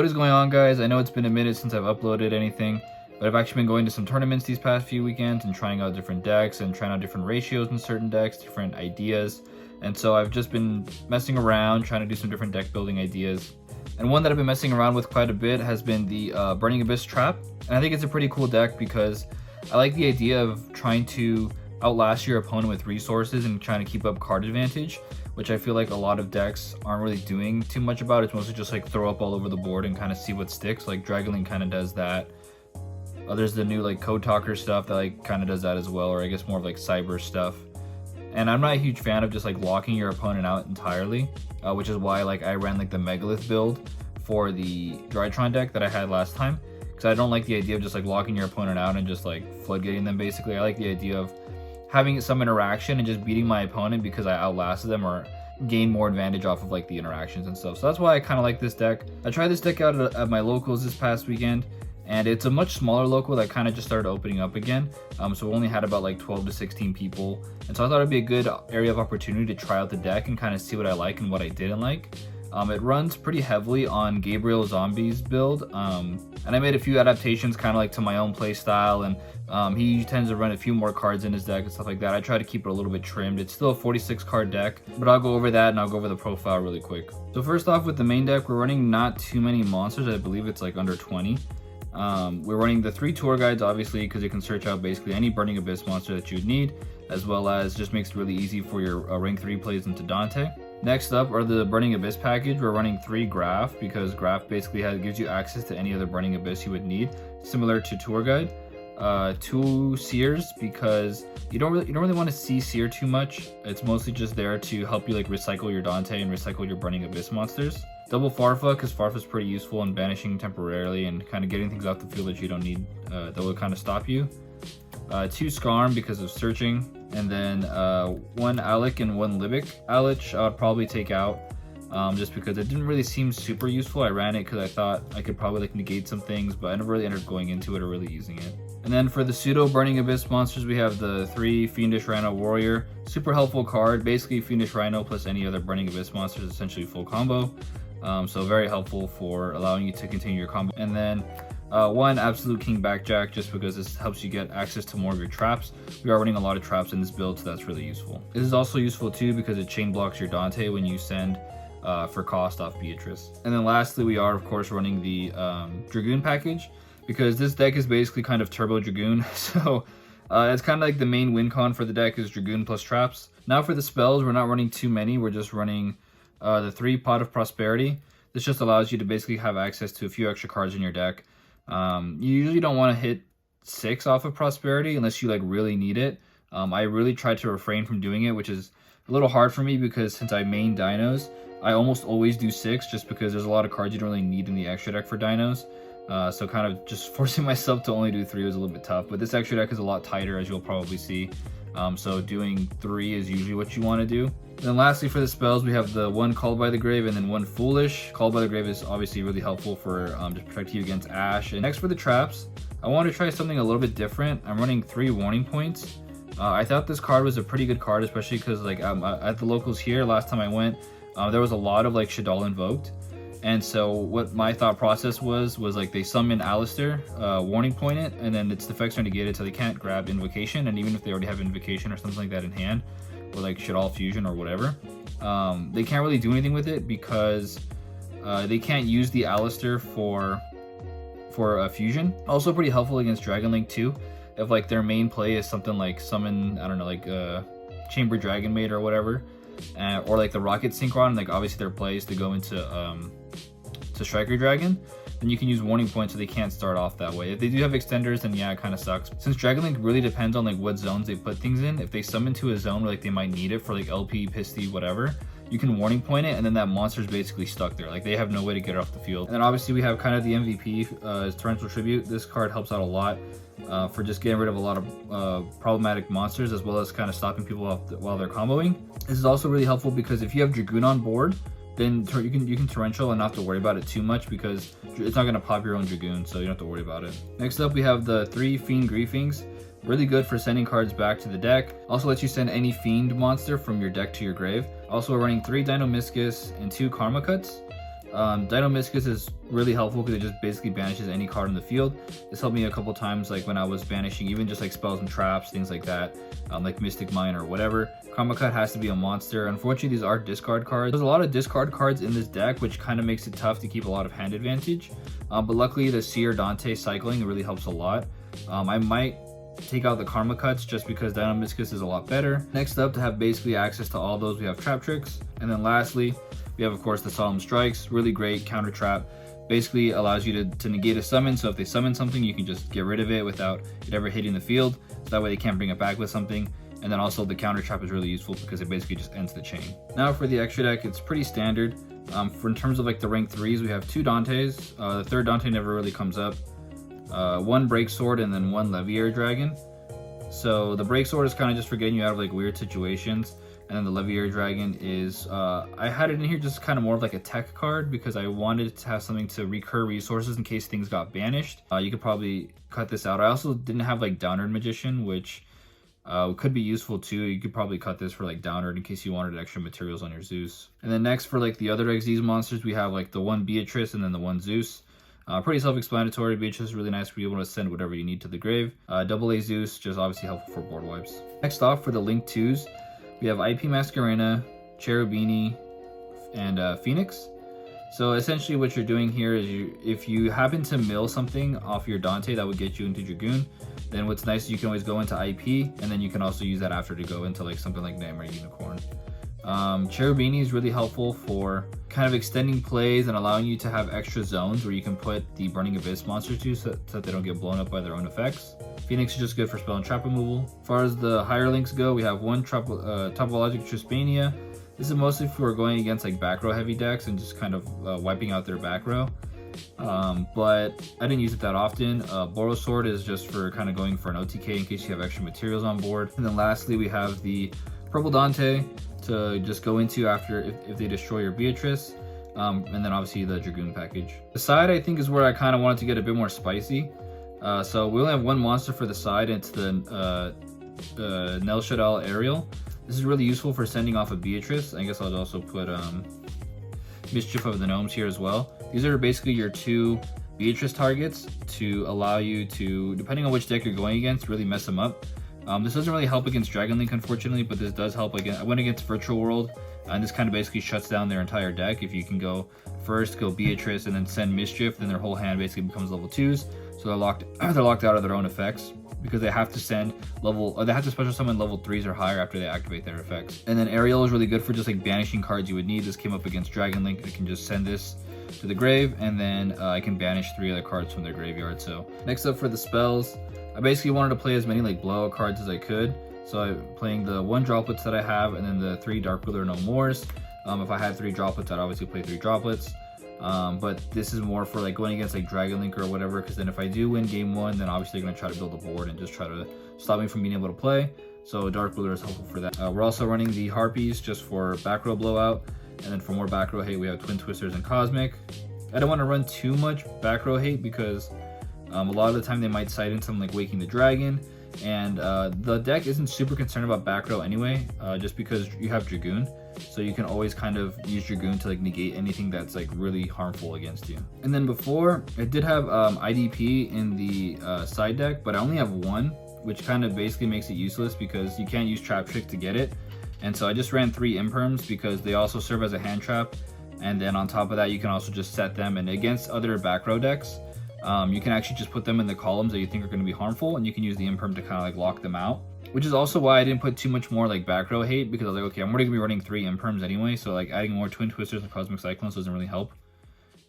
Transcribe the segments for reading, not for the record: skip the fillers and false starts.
What is going on, guys? I know it's been a minute since I've uploaded anything, but I've actually been going to some tournaments these past few weekends and trying out different decks and trying out different ratios in certain decks, different ideas. And so I've just been messing around, trying to do some different deck building ideas. And one that I've been messing around with quite a bit has been the Burning Abyss Trap. And I think it's a pretty cool deck because I like the idea of trying to outlast your opponent with resources and trying to keep up card advantage, which I feel like a lot of decks aren't really doing too much about. It's mostly just like throw up all over the board and kind of see what sticks. Like Dragoon kind of does that. There's the new like Code Talker stuff that like kind of does that as well, or I guess more of like cyber stuff. And I'm not a huge fan of just like locking your opponent out entirely, which is why like I ran like the Megalith build for the Drytron deck that I had last time, because I don't like the idea of just like locking your opponent out and just like floodgating them basically. I like the idea of having some interaction and just beating my opponent because I outlasted them or gain more advantage off of like the interactions and stuff. So that's why I kind of like this deck. I tried this deck out at my locals this past weekend, and it's a much smaller local that kind of just started opening up again. So we only had about like 12 to 16 people, and so I thought it'd be a good area of opportunity to try out the deck and kind of see what I like and what I didn't like. It runs pretty heavily on Gabriel Zombei's build, and I made a few adaptations kind of like to my own play style, and he tends to run a few more cards in his deck and stuff like that. I try to keep it a little bit trimmed. It's still a 46 card deck, but I'll go over that and I'll go over the profile really quick. So first off, with the main deck, we're running not too many monsters. I believe it's like under 20. We're running the 3 tour guides, obviously, because you can search out basically any Burning Abyss monster that you would need, as well as just makes it really easy for your rank 3 plays into Dante. Next up are the Burning Abyss package. We're running 3 Graph because Graph basically gives you access to any other Burning Abyss you would need, similar to Tour Guide. 2 Seers because you don't really want to see Seer too much. It's mostly just there to help you like recycle your Dante and recycle your Burning Abyss monsters. Double Farfa because Farfa's pretty useful in banishing temporarily and kind of getting things off the field that you don't need, that will kind of stop you. 2 Skarm because of searching. And then 1 Alec and 1 Libic. Alec I would probably take out just because it didn't really seem super useful. I ran it because I thought I could probably like negate some things, but I never really ended up going into it or really using it. And then for the pseudo Burning Abyss monsters, we have the 3 Fiendish Rhino Warrior. Super helpful card. Basically Fiendish Rhino plus any other Burning Abyss monster is essentially full combo. So very helpful for allowing you to continue your combo. And then 1 Absolute King Backjack, just because this helps you get access to more of your traps. We are running a lot of traps in this build, so that's really useful. This is also useful too because it chain blocks your Dante when you send for cost off Beatrice. And then lastly, we are of course running the Dragoon package because this deck is basically kind of turbo Dragoon. So it's kind of like the main win con for the deck is Dragoon plus traps. Now for the spells, we're not running too many. We're just running the 3 Pot of Prosperity. This just allows you to basically have access to a few extra cards in your deck. You usually don't want to hit 6 off of Prosperity unless you like really need it. I really try to refrain from doing it, which is a little hard for me because since I main dinos, I almost always do 6 just because there's a lot of cards you don't really need in the extra deck for dinos. So kind of just forcing myself to only do 3 was a little bit tough, but this extra deck is a lot tighter, as you'll probably see. So doing 3 is usually what you want to do. And then lastly for the spells, we have the 1 Called by the Grave and then 1 Foolish. Called by the Grave is obviously really helpful for just protecting you against Ash. And next for the traps, I want to try something a little bit different. I'm running 3 Warning Points. I thought this card was a pretty good card, especially because like at the locals here last time I went, there was a lot of like Shaddoll invoked. And so what my thought process was like they summon Alistair, Warning Point it, and then its effects are negated so they can't grab Invocation, and even if they already have Invocation or something like that in hand, or like Shaddoll Fusion or whatever, they can't really do anything with it because they can't use the Alistair for a fusion. Also pretty helpful against Dragon Link too, if like their main play is something like summon, I don't know, like Chamber Dragon Maid or whatever, or like the Rocket Synchron, like obviously their play is to go into Striker Dragon, then you can use Warning Points so they can't start off that way. If they do have extenders, then yeah, it kind of sucks. Since Dragon Link really depends on like what zones they put things in, if they summon to a zone where like they might need it for like LP, Pisty, whatever, you can Warning Point it and then that monster's basically stuck there. Like they have no way to get it off the field. And then obviously we have kind of the MVP, is Torrential Tribute. This card helps out a lot for just getting rid of a lot of problematic monsters, as well as kind of stopping people off while they're comboing. This is also really helpful because if you have Dragoon on board, then you can torrential and not have to worry about it too much because it's not going to pop your own Dragoon, so you don't have to worry about it. Next up, we have the 3 Fiend Griefings. Really good for sending cards back to the deck. Also lets you send any Fiend monster from your deck to your grave. Also, we're running 3 Dino Miscus and 2 Karma Cuts. Dynamiscus is really helpful because it just basically banishes any card in the field. This helped me a couple times, like when I was banishing even just like spells and traps, things like that, like Mystic Mine or whatever. Karma Cut has to be a monster. Unfortunately, these are discard cards. There's a lot of discard cards in this deck, which kind of makes it tough to keep a lot of hand advantage. But luckily, the Seer Dante cycling really helps a lot. I might take out the Karma Cuts just because Dynamiscus is a lot better. Next up, to have basically access to all those, we have Trap Tricks. And then lastly, we have, of course, the Solemn Strikes. Really great counter trap. Basically allows you to negate a summon, so if they summon something, you can just get rid of it without it ever hitting the field. So that way they can't bring it back with something. And then also the counter trap is really useful because it basically just ends the chain. Now for the extra deck, it's pretty standard. In terms of like the rank 3s, we have 2 Dantes. The third Dante never really comes up. 1 Break Sword and then 1 Leviair Dragon. So the Break Sword is kind of just for getting you out of like weird situations. And then the Leviair Dragon is, I had it in here just kind of more of like a tech card because I wanted to have something to recur resources in case things got banished. You could probably cut this out. I also didn't have like Downward Magician, which could be useful too. You could probably cut this for like Downward in case you wanted extra materials on your Zeus. And then next for like the other Xyz monsters, we have like the 1 Beatrice and then the 1 Zeus. Pretty self-explanatory. Beatrice is really nice for you able to send whatever you need to the grave. AA Zeus, just obviously helpful for board wipes. Next off for the Link 2s, we have IP Masquerena, Cherubini, and Phoenix. So essentially what you're doing here is if you happen to mill something off your Dante that would get you into Dragoon, then what's nice is you can always go into IP, and then you can also use that after to go into like something like Nightmare Unicorn. Cherubini is really helpful for kind of extending plays and allowing you to have extra zones where you can put the Burning Abyss monsters to so that they don't get blown up by their own effects. Phoenix is just good for spell and trap removal. As far as the higher links go, we have 1 Topologic Trispania. This is mostly for going against like back row heavy decks and just kind of wiping out their back row. But I didn't use it that often. Boros Sword is just for kind of going for an OTK in case you have extra materials on board. And then lastly, we have the Purple Dante to just go into after if they destroy your Beatrice. And then obviously the Dragoon package. The side I think is where I kind of wanted to get a bit more spicy. So we only have 1 monster for the side, and it's the Nel Shadal Ariel. This is really useful for sending off a Beatrice. I guess I'll also put Mischief of the Gnomes here as well. These are basically your 2 Beatrice targets to allow you to, depending on which deck you're going against, really mess them up. This doesn't really help against Dragon Link, unfortunately, but this does help against. I went against Virtual World, and this kind of basically shuts down their entire deck. If you can go first, go Beatrice, and then send Mischief, then their whole hand basically becomes level 2s. So they're locked out of their own effects because they have to send they have to special summon level 3s or higher after they activate their effects. And then Ariel is really good for just like banishing cards you would need. This came up against Dragon Link. I can just send this to the grave, and then I can banish 3 other cards from their graveyard. So next up for the spells, I basically wanted to play as many like blowout cards as I could. So I'm playing the 1 droplets that I have, and then the 3 Dark Ruler No Mores. If I had 3 droplets, I'd obviously play 3 droplets. But this is more for like going against like Dragon Link or whatever, because then if I do win game 1, then obviously they're going to try to build a board and just try to stop me from being able to play. So Dark Ruler is helpful for that. We're also running the Harpies just for back row blowout, and then for more back row hate, we have Twin Twisters and Cosmic. I don't want to run too much back row hate because a lot of the time they might side in something like Waking the Dragon, and the deck isn't super concerned about back row anyway, just because you have Dragoon, so you can always kind of use Dragoon to like negate anything that's like really harmful against you. And then before, I did have IDP in the side deck, but I only have 1, which kind of basically makes it useless because you can't use Trap Trick to get it. And so I just ran 3 Imperms because they also serve as a hand trap, and then on top of that you can also just set them, and against other back row decks you can actually just put them in the columns that you think are going to be harmful, and you can use the Imperm to kind of like lock them out, which is also why I didn't put too much more like back row hate, because I was like, okay, I'm already going to be running 3 Imperms anyway, so like adding more Twin Twisters and Cosmic Cyclones doesn't really help.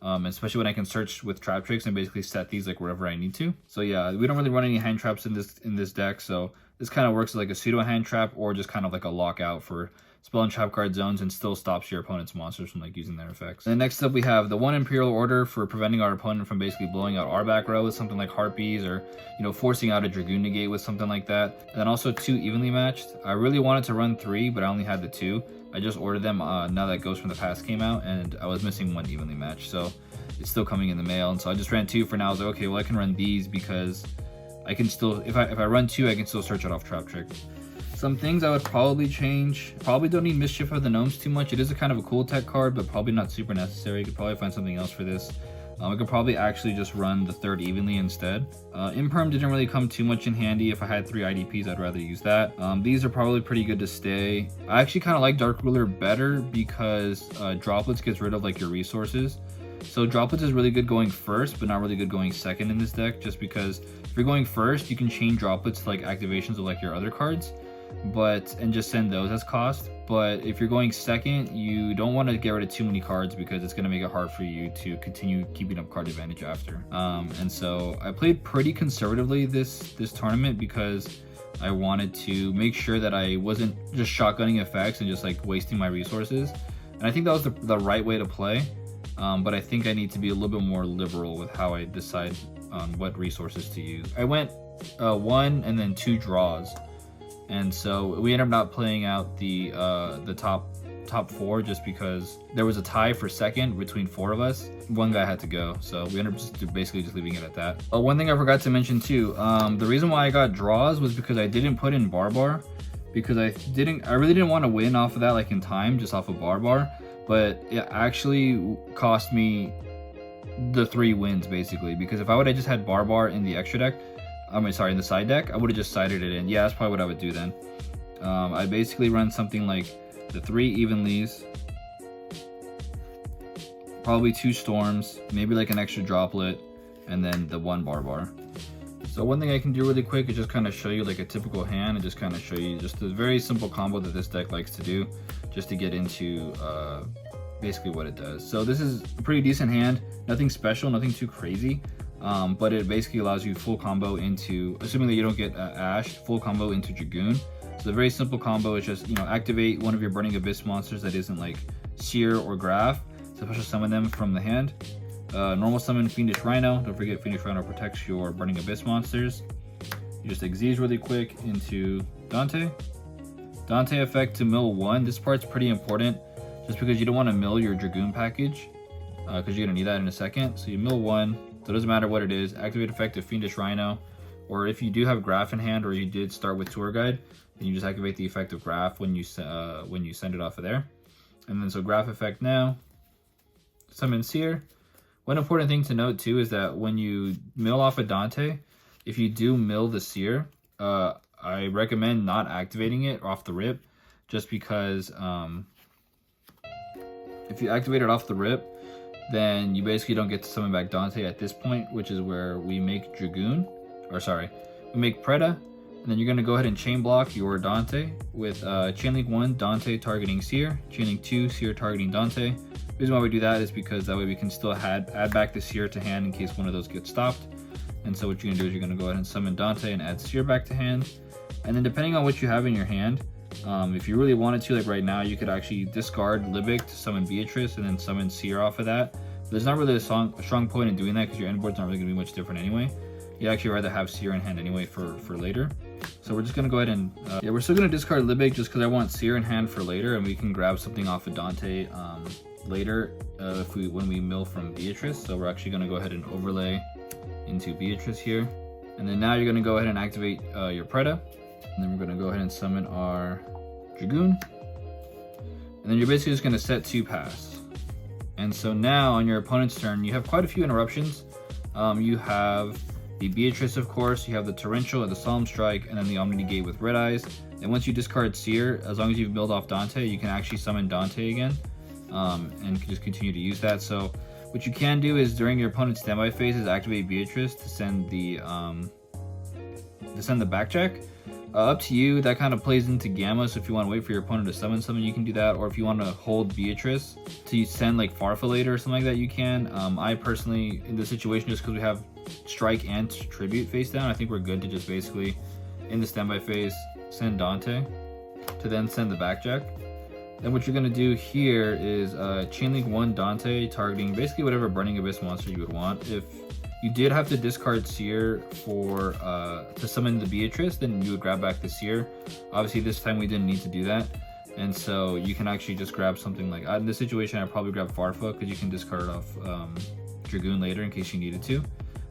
Especially when I can search with Trap Tricks and basically set these like wherever I need to. So yeah, we don't really run any hand traps in this deck, so this kind of works as like a pseudo hand trap, or just kind of like a lockout for spell and trap card zones, and still stops your opponent's monsters from like using their effects. And next up we have the 1 Imperial Order for preventing our opponent from basically blowing out our back row with something like Harpies, or forcing out a Dragoon negate with something like that. And then also 2 Evenly Matched. I really wanted to run 3, but I only had the 2. I just ordered them now that Ghost from the Past came out, and I was missing 1 Evenly Matched, so it's still coming in the mail. And so I just ran 2 for now. I was like, okay, well I can run these because I can still, if I run 2, I can still search it off Trap Trick. Some things I would probably change. Probably don't need Mischief of the Gnomes too much. It is a kind of a cool tech card, but probably not super necessary. You could probably find something else for this. I could probably actually just run the third evenly instead. Imperm didn't really come too much in handy. If I had 3 IDPs, I'd rather use that. These are probably pretty good to stay. I actually kind of like Dark Ruler better because Droplets gets rid of like your resources. So Droplets is really good going first, but not really good going second in this deck, just because if you're going first, you can chain Droplets to like activations of like your other cards, and just send those as cost. But if you're going second, you don't want to get rid of too many cards because it's going to make it hard for you to continue keeping up card advantage after. And so I played pretty conservatively this tournament because I wanted to make sure that I wasn't just shotgunning effects and just like wasting my resources. And I think that was the right way to play. But I think I need to be a little bit more liberal with how I decide on what resources to use. I went 1 and then 2 draws. And so we ended up not playing out the top 4 just because there was a tie for second between 4 of us. One guy had to go, so we ended up basically just leaving it at that. One thing I forgot to mention too, the reason why I got draws was because I didn't put in Barbar, because I really didn't want to win off of that like in time, just off of Barbar, but it actually cost me the 3 wins basically, because if I would have just had Barbar in the extra deck, in the side deck, I would have just sided it in. Yeah, that's probably what I would do then. I basically run something like the 3 Evenlies, probably 2 Storms, maybe like an extra Droplet, and then the 1 Barbar. So one thing I can do really quick is just kind of show you like a typical hand and just kind of show you just a very simple combo that this deck likes to do, just to get into basically what it does. So this is a pretty decent hand, nothing special, nothing too crazy. But it basically allows you full combo into, assuming that you don't get Ash, full combo into Dragoon. So the very simple combo is just, activate one of your Burning Abyss monsters that isn't like Seer or Graph, special summon them from the hand. Normal summon Fiendish Rhino. Don't forget Fiendish Rhino protects your Burning Abyss monsters. You just Xyz really quick into Dante. Dante effect to mill 1. This part's pretty important just because you don't want to mill your Dragoon package because you're going to need that in a second. So you mill 1. So it doesn't matter what it is. Activate effect of Fiendish Rhino, or if you do have Graph in hand, or you did start with Tour Guide, then you just activate the effect of Graph when you send it off of there. And then so Graph effect now. Summon Seer. One important thing to note too is that when you mill off a Dante, if you do mill the Seer, I recommend not activating it off the rip, just because if you activate it off the rip, then you basically don't get to summon back Dante at this point, which is where we make Dragoon, we make Preda, and then you're going to go ahead and chain block your Dante with Chainlink 1, Dante targeting Seer, Chainlink 2, Seer targeting Dante. The reason why we do that is because that way we can still add back the Seer to hand in case one of those gets stopped. And so what you're going to do is you're going to go ahead and summon Dante and add Seer back to hand. And then depending on what you have in your hand, if you really wanted to, like right now, you could actually discard Libic to summon Beatrice and then summon Seer off of that. But there's not really a strong point in doing that because your end board's not really going to be much different anyway. You'd actually rather have Seer in hand anyway for later. So we're just going to go ahead and, we're still going to discard Libic just because I want Seer in hand for later, and we can grab something off of Dante later when we mill from Beatrice. So we're actually going to go ahead and overlay into Beatrice here. And then now you're going to go ahead and activate your Preda. And then we're going to go ahead and summon our Dragoon. And then you're basically just going to set 2 pass. And so now on your opponent's turn, you have quite a few interruptions. You have the Beatrice, of course, you have the Torrential, the Solemn Strike, and then the Omni Negate with Red Eyes. And once you discard Seer, as long as you've milled off Dante, you can actually summon Dante again, and just continue to use that. So what you can do is during your opponent's standby phase is activate Beatrice to send the backjack. Up to you, that kind of plays into Gamma, so if you want to wait for your opponent to summon something, you can do that, or if you want to hold Beatrice to send like Farfa later or something like that, you can. I personally, in this situation, just because we have Strike and Tribute face down, I think we're good to just basically, in the standby phase, send Dante to then send the backjack. Then what you're going to do here is Chainlink 1 Dante targeting basically whatever Burning Abyss monster you would want. If you did have to discard Seer to summon the Beatrice, then you would grab back the Seer. Obviously this time we didn't need to do that, and so you can actually just grab something like, in this situation I'd probably grab Farfa because you can discard off Dragoon later in case you needed to.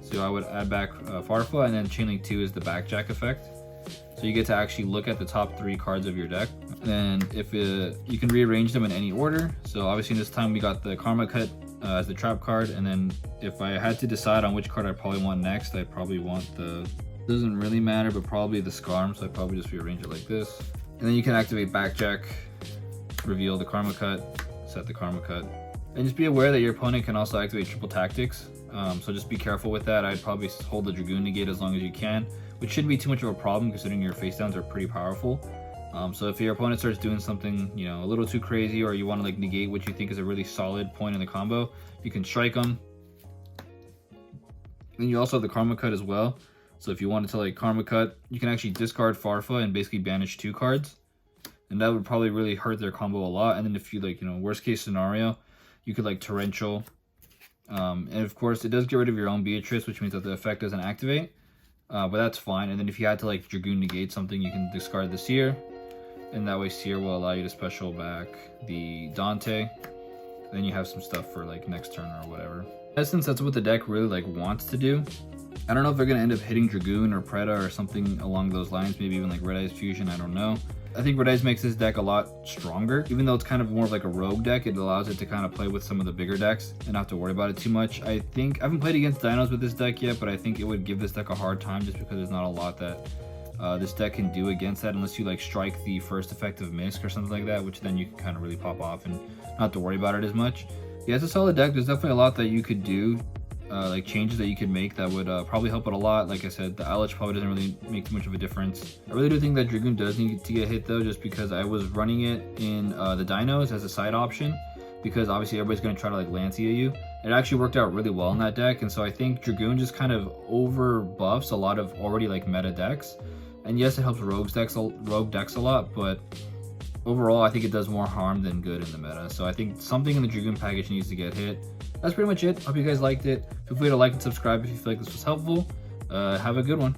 So I would add back Farfa, and then Chainlink 2 is the backjack effect. So you get to actually look at the top 3 cards of your deck. And if you can rearrange them in any order. So obviously this time we got the Karma Cut as the trap card. And then if I had to decide on which card I probably want next, I'd probably want the, doesn't really matter, but probably the Scarm. So I'd probably just rearrange it like this. And then you can activate Backjack, reveal the Karma Cut, set the Karma Cut. And just be aware that your opponent can also activate triple tactics. So just be careful with that. I'd probably hold the Dragoon negate as long as you can, which shouldn't be too much of a problem considering your face downs are pretty powerful. So if your opponent starts doing something, you know, a little too crazy, or you want to like negate what you think is a really solid point in the combo, you can strike them. Then you also have the Karma Cut as well. So if you wanted to like Karma Cut, you can actually discard Farfa and basically banish 2 cards. And that would probably really hurt their combo a lot. And then if you like, you know, worst case scenario, you could like Torrential. And of course it does get rid of your own Beatrice, which means that the effect doesn't activate. But that's fine. And then if you had to like Dragoon negate something, you can discard the Seer. And that way Seer will allow you to special back the Dante. Then you have some stuff for like next turn or whatever. In essence, that's what the deck really like wants to do. I don't know if they're going to end up hitting Dragoon or Preda or something along those lines. Maybe even like Red Eyes Fusion, I don't know. I think Red Eyes makes this deck a lot stronger. Even though it's kind of more of like a rogue deck, it allows it to kind of play with some of the bigger decks and not have to worry about it too much. I haven't played against Dinos with this deck yet, but I think it would give this deck a hard time just because there's not a lot that this deck can do against that, unless you like strike the first effective Misk or something like that, which then you can kind of really pop off and not have to worry about it as much. Yeah, it's a solid deck. There's definitely a lot that you could do, like changes that you could make that would probably help it a lot. Like I said, the Elich probably doesn't really make too much of a difference. I really do think that Dragoon does need to get hit though, just because I was running it in the Dinos as a side option, because obviously everybody's going to try to like Lancia you. It actually worked out really well in that deck, and so I think Dragoon just kind of over buffs a lot of already like meta decks. And yes, it helps rogue decks a lot, but overall I think it does more harm than good in the meta. So I think something in the Dragoon package needs to get hit. That's pretty much it. Hope you guys liked it. Feel free to like and subscribe if you feel like this was helpful. Have a good one.